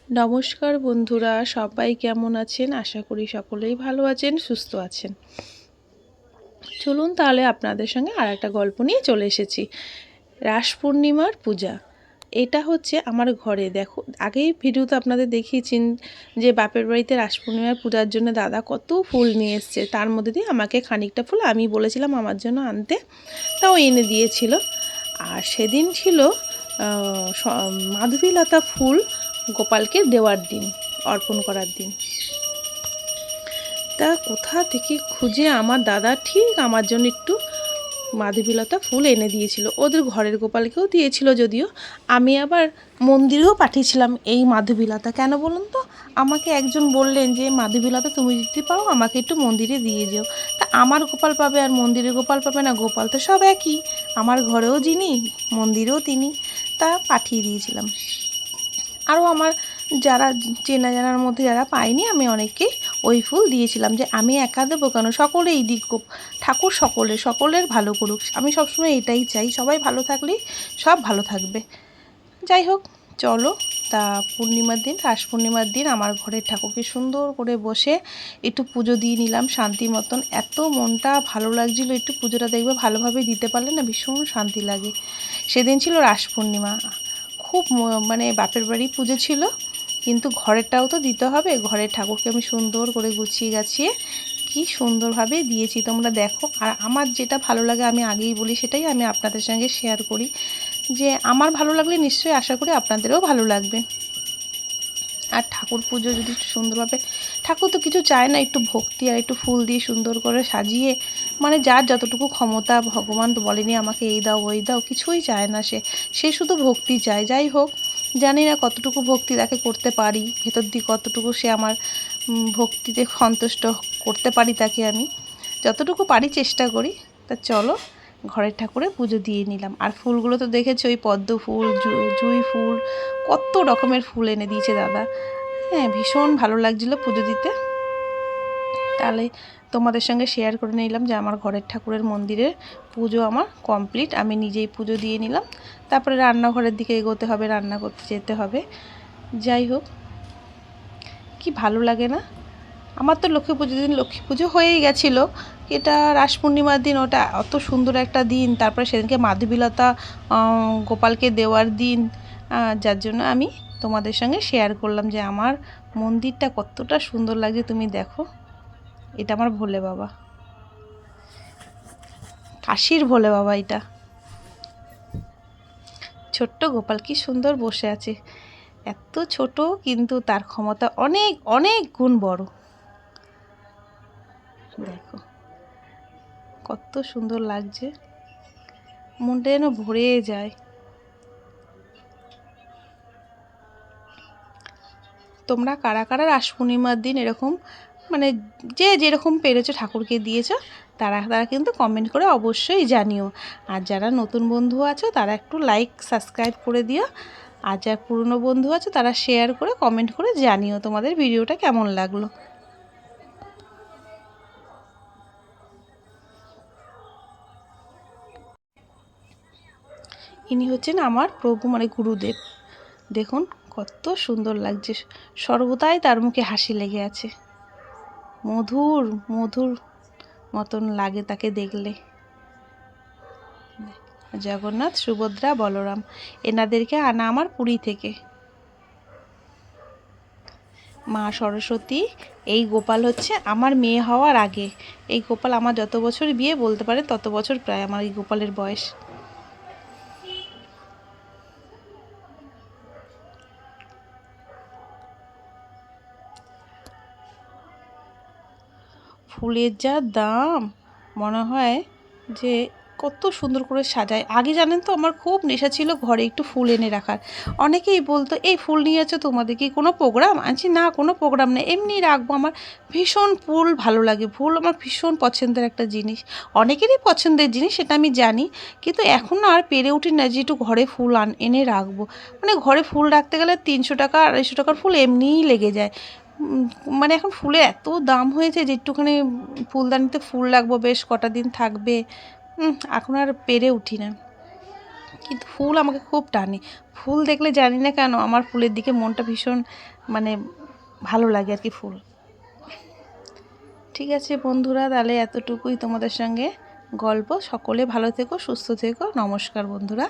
নমস্কার বন্ধুরা, সবাই কেমন আছেন? আশা করি সকলেই ভালো আছেন, সুস্থ আছেন। চলুন তাহলে আপনাদের সঙ্গে আর একটা গল্প নিয়ে চলে এসেছি। রাস পূর্ণিমার পূজা। এটা হচ্ছে আমার ঘরে। দেখো, আগেই ভিডিওতে আপনাদের দেখিয়েছেন যে বাপের বাড়িতে রাস পূর্ণিমার পূজার জন্য দাদা কত ফুল নিয়ে এসছে। তার মধ্যে দিয়ে আমাকে খানিকটা ফুল আমি বলেছিলাম আমার জন্য আনতে, তাও এনে দিয়েছিল। আর সেদিন ছিল মাধবীলতা ফুল গোপালকে দেওয়ার দিন, অর্পণ করার দিন। তা কোথা থেকে খুঁজে আমার দাদা ঠিক আমার জন্য একটু মাধবীলতা ফুল এনে দিয়েছিল। ওদের ঘরের গোপালকেও দিয়েছিল যদিও। আমি আবার মন্দিরেও পাঠিয়েছিলাম এই মাধবীলতা। কেন বলুন তো? আমাকে একজন বললেন যে মাধবীলতা তুমি যদি পাও আমাকে একটু মন্দিরে দিয়ে যেও। তা আমার গোপাল পাবে আর মন্দিরের গোপাল পাবে না? গোপাল তো সব একই, আমার ঘরেও যিনি মন্দিরেও তিনি। তা পাঠিয়ে দিয়েছিলাম। আরও আমার যারা চেনা জানার মধ্যে যারা পায়নি আমি অনেককেই ওই ফুল দিয়েছিলাম, যে আমি একা দেবো কেন, সকলেই দিক, ঠাকুর সকলের ভালো করুক। আমি সবসময় এটাই চাই, সবাই ভালো থাকলেই সব ভালো থাকবে। যাই হোক, চলো। তা পূর্ণিমার দিন, রাস পূর্ণিমার দিন আমার ঘরের ঠাকুরকে সুন্দর করে বসে একটু পুজো দিয়ে নিলাম শান্তি মতন। এত মনটা ভালো লাগছিল, একটু পুজোটা দেখবে ভালোভাবে দিতে পারলে না ভীষণ শান্তি লাগে। সেদিন ছিল রাস পূর্ণিমা। খুব মানে বাপের বাড়ি পুজো ছিল, কিন্তু ঘরেরটাও তো দিতে হবে। ঘরের ঠাকুরকে আমি সুন্দর করে গুছিয়ে গাছিয়ে কি সুন্দরভাবে দিয়েছি তোমরা দেখো। আর আমার যেটা ভালো লাগে আমি আগেই বলি, সেটাই আমি আপনাদের সঙ্গে শেয়ার করি, যে আমার ভালো লাগলে নিশ্চয়ই আশা করি আপনাদেরও ভালো লাগবে। আর ঠাকুর পুজো যদি সুন্দরভাবে, ঠাকুর তো কিছু চায় না, একটু ভক্তি আর একটু ফুল দিয়ে সুন্দর করে সাজিয়ে, মানে যার যতটুকু ক্ষমতা, ভগবান তো বলেনি আমাকে এই দাও ওই দাও, কিছুই চায় না। সে শুধু ভক্তি চায়। যাই হোক, জানি না কতটুকু ভক্তি তাকে করতে পারি, ভেতর দিয়ে কতটুকু সে আমার ভক্তিতে সন্তুষ্ট করতে পারি তাকে। আমি যতটুকু পারি চেষ্টা করি। তা চলো, ঘরের ঠাকুরে পুজো দিয়ে নিলাম। আর ফুলগুলো তো দেখেছো, ওই পদ্ম ফুল, জুঁই ফুল, কত রকমের ফুল এনে দিয়েছে দাদা। হ্যাঁ, ভীষণ ভালো লাগছিলো পুজো দিতে। তাহলে তোমাদের সঙ্গে শেয়ার করে নিলাম যে আমার ঘরের ঠাকুরের মন্দিরের পুজো আমার কমপ্লিট। আমি নিজেই পুজো দিয়ে নিলাম। তারপরে রান্নাঘরের দিকে এগোতে হবে, রান্না করতে যেতে হবে। যাই হোক, কি ভালো লাগে না? আমার তো লক্ষ্মী পুজোর দিন লক্ষ্মী পুজো হয়েই গেছিলো। এটা রাস পূর্ণিমার দিন, ওটা অত সুন্দর একটা দিন। তারপরে সেদিনকে মাধবীলতা গোপালকে দেওয়ার দিন, যার জন্য আমি তোমাদের সঙ্গে শেয়ার করলাম যে আমার মন্দিরটা কতটা সুন্দর লাগছে তুমি দেখো। এটা আমার ভোলে বাবা, কাশীর ভোলে বাবা। এটা ছোট্ট গোপাল কি সুন্দর বসে আছে। এত ছোট, কিন্তু তার ক্ষমতা অনেক অনেক গুণ বড়। দেখো কত সুন্দর লাগছে, মনটা যেন ভরে যায়। তোমরা কারা কারা রাস পূর্ণিমার দিন এরকম, মানে যে যেরকম পেরেছো ঠাকুরকে দিয়েছো, তারা তারা কিন্তু কমেন্ট করে অবশ্যই জানিও। আর যারা নতুন বন্ধু আছো তারা একটু লাইক সাবস্ক্রাইব করে দিও। আর যারা পুরনো বন্ধু আছো তারা শেয়ার করে কমেন্ট করে জানিও তোমাদের ভিডিওটা কেমন লাগলো। ইনি হচ্ছেন আমার প্রভু, মানে গুরুদেব। দেখুন কত সুন্দর লাগছে, সর্বদাই তার মুখে হাসি লেগে আছে। মধুর মধুর মতন লাগে তাকে দেখলে। জগন্নাথ, সুভদ্রা, বলরাম, এনাদেরকে আনা আমার পুরী থেকে। মা সরস্বতী, এই গোপাল হচ্ছে আমার মেয়ে হওয়ার আগে। এই গোপাল আমার যত বছর বিয়ে বলতে পারে তত বছর প্রায় আমার এই গোপালের বয়স। ফুলের যা দাম, মনে হয় যে কত সুন্দর করে সাজায়। আগে জানেন তো আমার খুব নেশা ছিল ঘরে একটু ফুল এনে রাখার। অনেকেই বলতো এই ফুল নিয়ে যাচ্ছ তোমাদের কি কোনো প্রোগ্রাম আছে? না, কোনো প্রোগ্রাম নেই, এমনি রাখবো। আমার ভীষণ ফুল ভালো লাগে, ফুল আমার ভীষণ পছন্দের একটা জিনিস। অনেকেরই পছন্দের জিনিস, সেটা আমি জানি, কিন্তু এখন আর পেরে উঠি না যে একটু ঘরে ফুল এনে রাখবো। মানে ঘরে ফুল রাখতে গেলে 300 টাকা 250 টাকার ফুল এমনিই লেগে যায়। মানে এখন ফুলের এত দাম হয়েছে যে একটুখানি ফুলদানিতে ফুল রাখবো, বেশ কটা দিন থাকবে, এখন আর পেরে উঠি না। কিন্তু ফুল আমাকে খুব টানে। ফুল দেখলে জানি না কেন আমার ফুলের দিকে মনটা ভীষণ মানে ভালো লাগে আর কি ফুল। ঠিক আছে বন্ধুরা, তাহলে এতটুকুই তোমাদের সঙ্গে গল্প। সকলে ভালো থেকো, সুস্থ থেকো। নমস্কার বন্ধুরা।